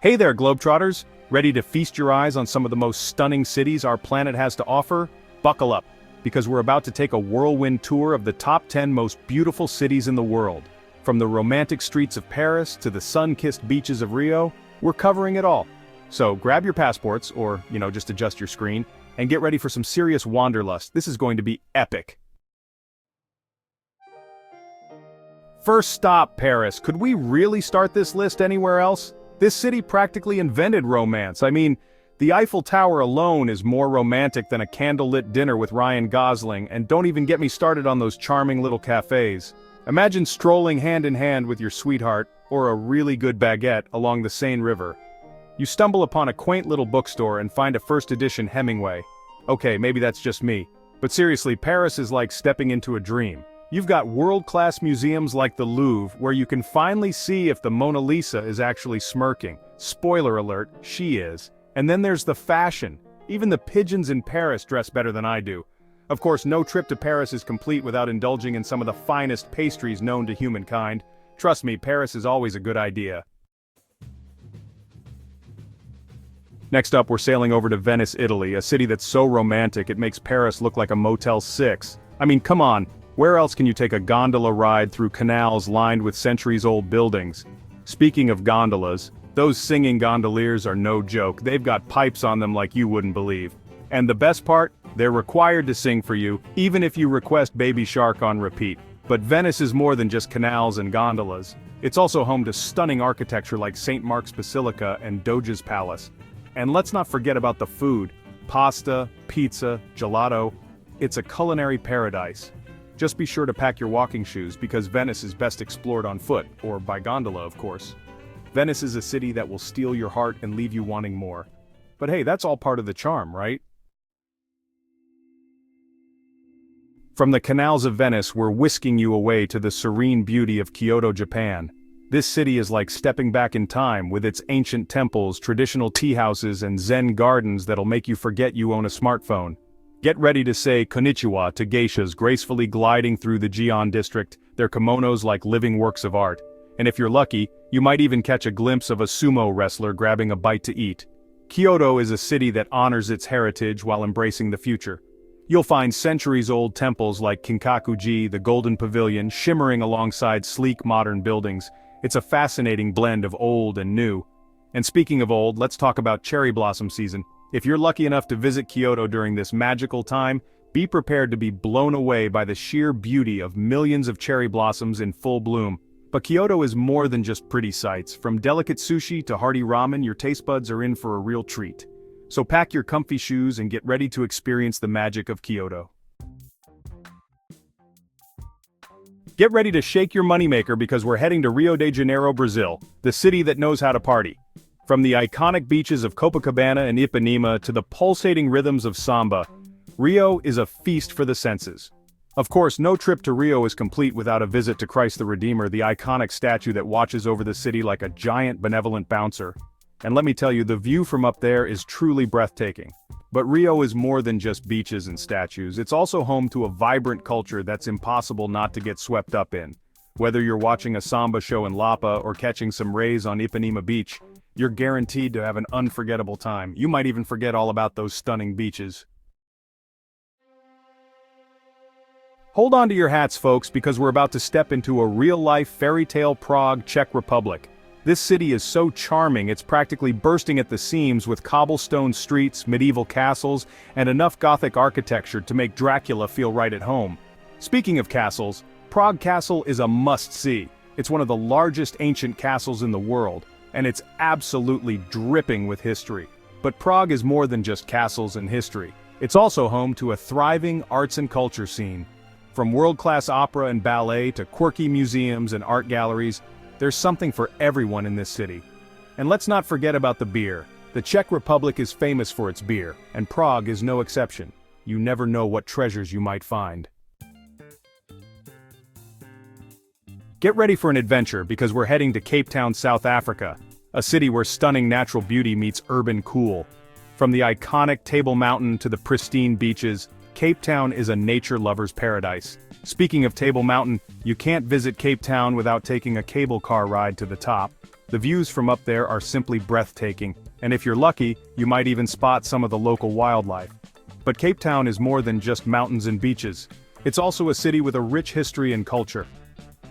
Hey there, Globetrotters! Ready to feast your eyes on some of the most stunning cities our planet has to offer? Buckle up, because we're about to take a whirlwind tour of the top 10 most beautiful cities in the world. From the romantic streets of Paris to the sun-kissed beaches of Rio, we're covering it all. So grab your passports, or, just adjust your screen, and get ready for some serious wanderlust. This is going to be epic. First stop, Paris. Could we really start this list anywhere else? This city practically invented romance. I mean, the Eiffel Tower alone is more romantic than a candlelit dinner with Ryan Gosling, and don't even get me started on those charming little cafes. Imagine strolling hand in hand with your sweetheart, or a really good baguette, along the Seine River. You stumble upon a quaint little bookstore and find a first edition Hemingway. Okay, maybe that's just me, but seriously, Paris is like stepping into a dream. You've got world-class museums like the Louvre, where you can finally see if the Mona Lisa is actually smirking. Spoiler alert, she is. And then there's the fashion. Even the pigeons in Paris dress better than I do. Of course, no trip to Paris is complete without indulging in some of the finest pastries known to humankind. Trust me, Paris is always a good idea. Next up, we're sailing over to Venice, Italy, a city that's so romantic it makes Paris look like a Motel 6. I mean, come on. Where else can you take a gondola ride through canals lined with centuries-old buildings? Speaking of gondolas, those singing gondoliers are no joke. They've got pipes on them like you wouldn't believe. And the best part? They're required to sing for you, even if you request Baby Shark on repeat. But Venice is more than just canals and gondolas. It's also home to stunning architecture like St. Mark's Basilica and Doge's Palace. And let's not forget about the food. Pasta, pizza, gelato. It's a culinary paradise. Just be sure to pack your walking shoes because Venice is best explored on foot, or by gondola of course. Venice is a city that will steal your heart and leave you wanting more. But hey, that's all part of the charm, right? From the canals of Venice, we're whisking you away to the serene beauty of Kyoto, Japan. This city is like stepping back in time with its ancient temples, traditional tea houses, and zen gardens that'll make you forget you own a smartphone. Get ready to say konnichiwa to geishas gracefully gliding through the Gion district, their kimonos like living works of art. And if you're lucky, you might even catch a glimpse of a sumo wrestler grabbing a bite to eat. Kyoto is a city that honors its heritage while embracing the future. You'll find centuries-old temples like Kinkaku-ji, the Golden Pavilion, shimmering alongside sleek modern buildings. It's a fascinating blend of old and new. And speaking of old, let's talk about cherry blossom season. If you're lucky enough to visit Kyoto during this magical time, be prepared to be blown away by the sheer beauty of millions of cherry blossoms in full bloom. But Kyoto is more than just pretty sights. From delicate sushi to hearty ramen, your taste buds are in for a real treat. So pack your comfy shoes and get ready to experience the magic of Kyoto. Get ready to shake your moneymaker because we're heading to Rio de Janeiro, Brazil, the city that knows how to party. From the iconic beaches of Copacabana and Ipanema to the pulsating rhythms of samba, Rio is a feast for the senses. Of course, no trip to Rio is complete without a visit to Christ the Redeemer, the iconic statue that watches over the city like a giant benevolent bouncer. And let me tell you, the view from up there is truly breathtaking. But Rio is more than just beaches and statues. It's also home to a vibrant culture that's impossible not to get swept up in. Whether you're watching a samba show in Lapa or catching some rays on Ipanema Beach, you're guaranteed to have an unforgettable time. You might even forget all about those stunning beaches. Hold on to your hats, folks, because we're about to step into a real-life fairy tale Prague, Czech Republic. This city is so charming it's practically bursting at the seams with cobblestone streets, medieval castles, and enough Gothic architecture to make Dracula feel right at home. Speaking of castles, Prague Castle is a must-see. It's one of the largest ancient castles in the world, and it's absolutely dripping with history. But Prague is more than just castles and history. It's also home to a thriving arts and culture scene. From world-class opera and ballet to quirky museums and art galleries, there's something for everyone in this city. And let's not forget about the beer. The Czech Republic is famous for its beer, and Prague is no exception. You never know what treasures you might find. Get ready for an adventure because we're heading to Cape Town, South Africa, a city where stunning natural beauty meets urban cool. From the iconic Table Mountain to the pristine beaches, Cape Town is a nature lover's paradise. Speaking of Table Mountain, you can't visit Cape Town without taking a cable car ride to the top. The views from up there are simply breathtaking, and if you're lucky, you might even spot some of the local wildlife. But Cape Town is more than just mountains and beaches. It's also a city with a rich history and culture.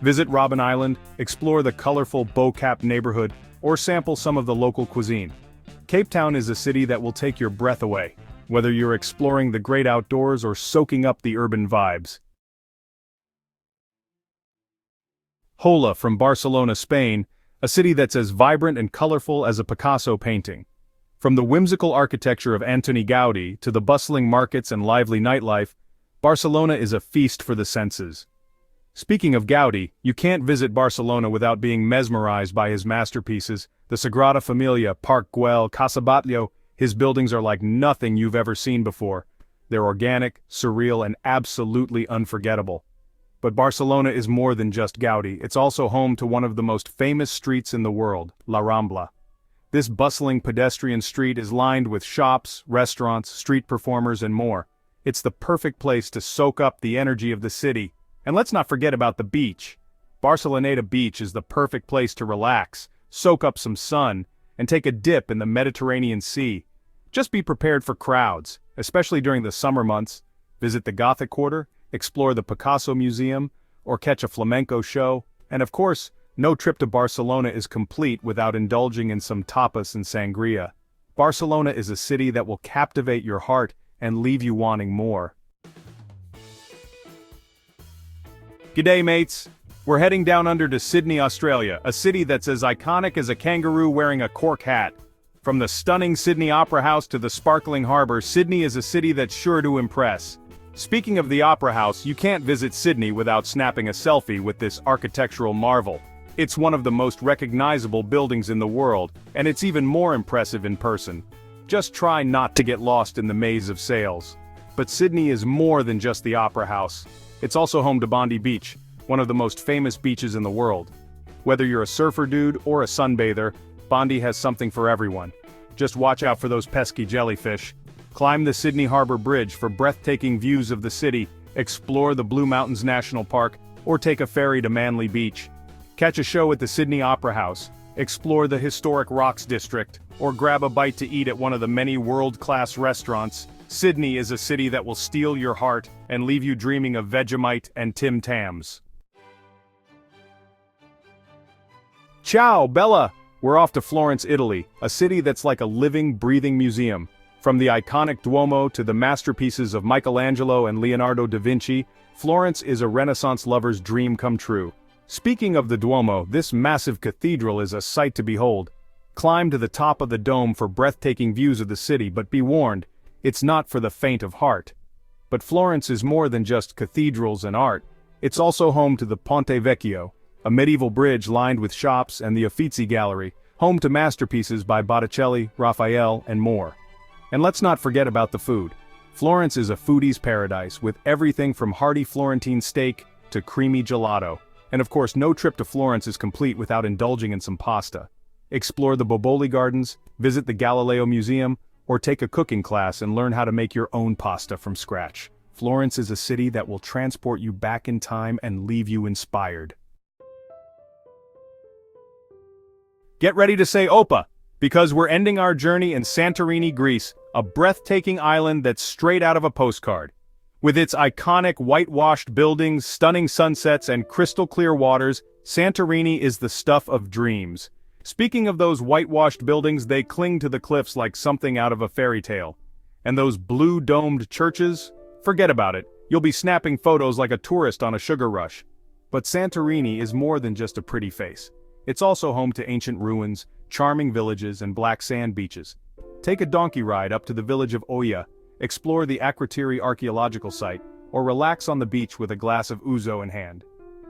Visit Robben Island, explore the colorful Bo-Kaap neighborhood, or sample some of the local cuisine. Cape Town is a city that will take your breath away, whether you're exploring the great outdoors or soaking up the urban vibes. Hola from Barcelona, Spain, a city that's as vibrant and colorful as a Picasso painting. From the whimsical architecture of Antoni Gaudí to the bustling markets and lively nightlife, Barcelona is a feast for the senses. Speaking of Gaudí, you can't visit Barcelona without being mesmerized by his masterpieces, the Sagrada Familia, Park Güell, Casa Batlló. His buildings are like nothing you've ever seen before. They're organic, surreal, and absolutely unforgettable. But Barcelona is more than just Gaudí, it's also home to one of the most famous streets in the world, La Rambla. This bustling pedestrian street is lined with shops, restaurants, street performers, and more. It's the perfect place to soak up the energy of the city. And let's not forget about the beach. Barceloneta Beach is the perfect place to relax, soak up some sun, and take a dip in the Mediterranean Sea. Just be prepared for crowds, especially during the summer months. Visit the Gothic Quarter, explore the Picasso Museum, or catch a flamenco show, and of course, no trip to Barcelona is complete without indulging in some tapas and sangria. Barcelona is a city that will captivate your heart and leave you wanting more. G'day mates! We're heading down under to Sydney, Australia, a city that's as iconic as a kangaroo wearing a cork hat. From the stunning Sydney Opera House to the sparkling harbour, Sydney is a city that's sure to impress. Speaking of the Opera House, you can't visit Sydney without snapping a selfie with this architectural marvel. It's one of the most recognizable buildings in the world, and it's even more impressive in person. Just try not to get lost in the maze of sails. But Sydney is more than just the Opera House. It's also home to Bondi Beach, one of the most famous beaches in the world. Whether you're a surfer dude or a sunbather, Bondi has something for everyone. Just watch out for those pesky jellyfish. Climb the Sydney Harbour Bridge for breathtaking views of the city, explore the Blue Mountains National Park, or take a ferry to Manly Beach. Catch a show at the Sydney Opera House, explore the historic Rocks District, or grab a bite to eat at one of the many world-class restaurants. Sydney is a city that will steal your heart and leave you dreaming of Vegemite and Tim Tams. Ciao, Bella! We're off to Florence, Italy, a city that's like a living, breathing museum. From the iconic Duomo to the masterpieces of Michelangelo and Leonardo da Vinci, Florence is a Renaissance lover's dream come true. Speaking of the Duomo, this massive cathedral is a sight to behold. Climb to the top of the dome for breathtaking views of the city, but be warned, it's not for the faint of heart. But Florence is more than just cathedrals and art. It's also home to the Ponte Vecchio, a medieval bridge lined with shops, and the Uffizi Gallery, home to masterpieces by Botticelli, Raphael, and more. And let's not forget about the food. Florence is a foodie's paradise, with everything from hearty Florentine steak to creamy gelato. And of course, no trip to Florence is complete without indulging in some pasta. Explore the Boboli Gardens, visit the Galileo Museum, or take a cooking class and learn how to make your own pasta from scratch. Florence is a city that will transport you back in time and leave you inspired. Get ready to say Opa, because we're ending our journey in Santorini, Greece, a breathtaking island that's straight out of a postcard. With its iconic whitewashed buildings, stunning sunsets, and crystal-clear waters, Santorini is the stuff of dreams. Speaking of those whitewashed buildings, they cling to the cliffs like something out of a fairy tale. And those blue-domed churches? Forget about it. You'll be snapping photos like a tourist on a sugar rush. But Santorini is more than just a pretty face. It's also home to ancient ruins, charming villages, and black sand beaches. Take a donkey ride up to the village of Oia, explore the Akrotiri archaeological site, or relax on the beach with a glass of ouzo in hand.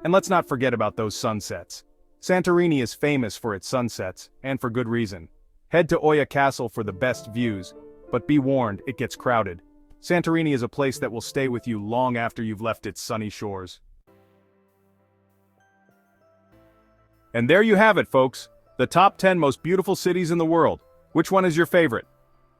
And let's not forget about those sunsets. Santorini is famous for its sunsets, and for good reason. Head to Oia Castle for the best views, but be warned, it gets crowded. Santorini is a place that will stay with you long after you've left its sunny shores. And there you have it, folks. The top 10 most beautiful cities in the world. Which one is your favorite?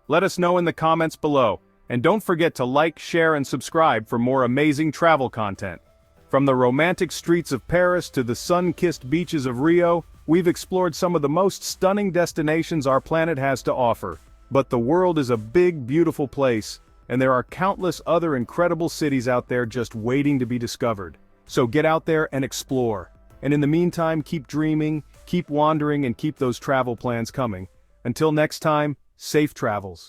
Let us know in the comments below, and don't forget to like, share, and subscribe for more amazing travel content. From the romantic streets of Paris to the sun-kissed beaches of Rio, We've explored some of the most stunning destinations our planet has to offer. But the world is a big, beautiful place, and there are countless other incredible cities out there just waiting to be discovered. So get out there and explore. And in the meantime, keep dreaming, keep wandering, and keep those travel plans coming. Until next time, safe travels.